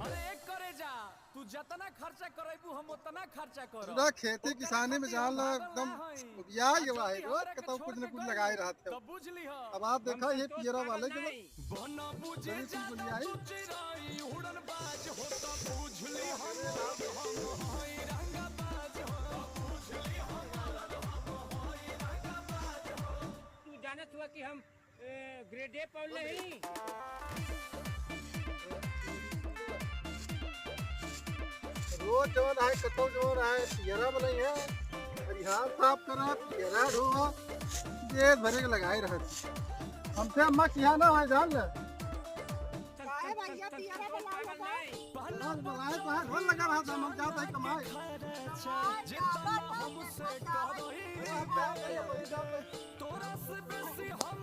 अरे एक करे जा तू जितना खर्चा करेबू हम उतना खर्चा करो पूरा खेती किसानी में जान ला एकदम या ये वाहे रोज के तो कुछ न कुछ लगाए रहते हो। तब बुझ ली हो अब आप देखा ये पियरा वाले के बना बुझे बड़ी सी गोली आई। चिराई उड़न बाज हो तो बुझ ली हम होई रंगा बाज हो बुझ ली हम होई रंगा बाज हो। तू जानत हुआ कि हम ग्रेड ए पढ़ नहीं। रोज जवन है कतो जवन है पियरा बनाई है परिहार साफ करा पियरा ढोवा ये भरे के लगाए रहत हमसे अम्मा किया ना है जान ले काहे भैया पियरा बनाए बाहर ढोल लगा रहा था हम जाते हैं कमाए जितना हमसे करो ही तोरा से बेसी हम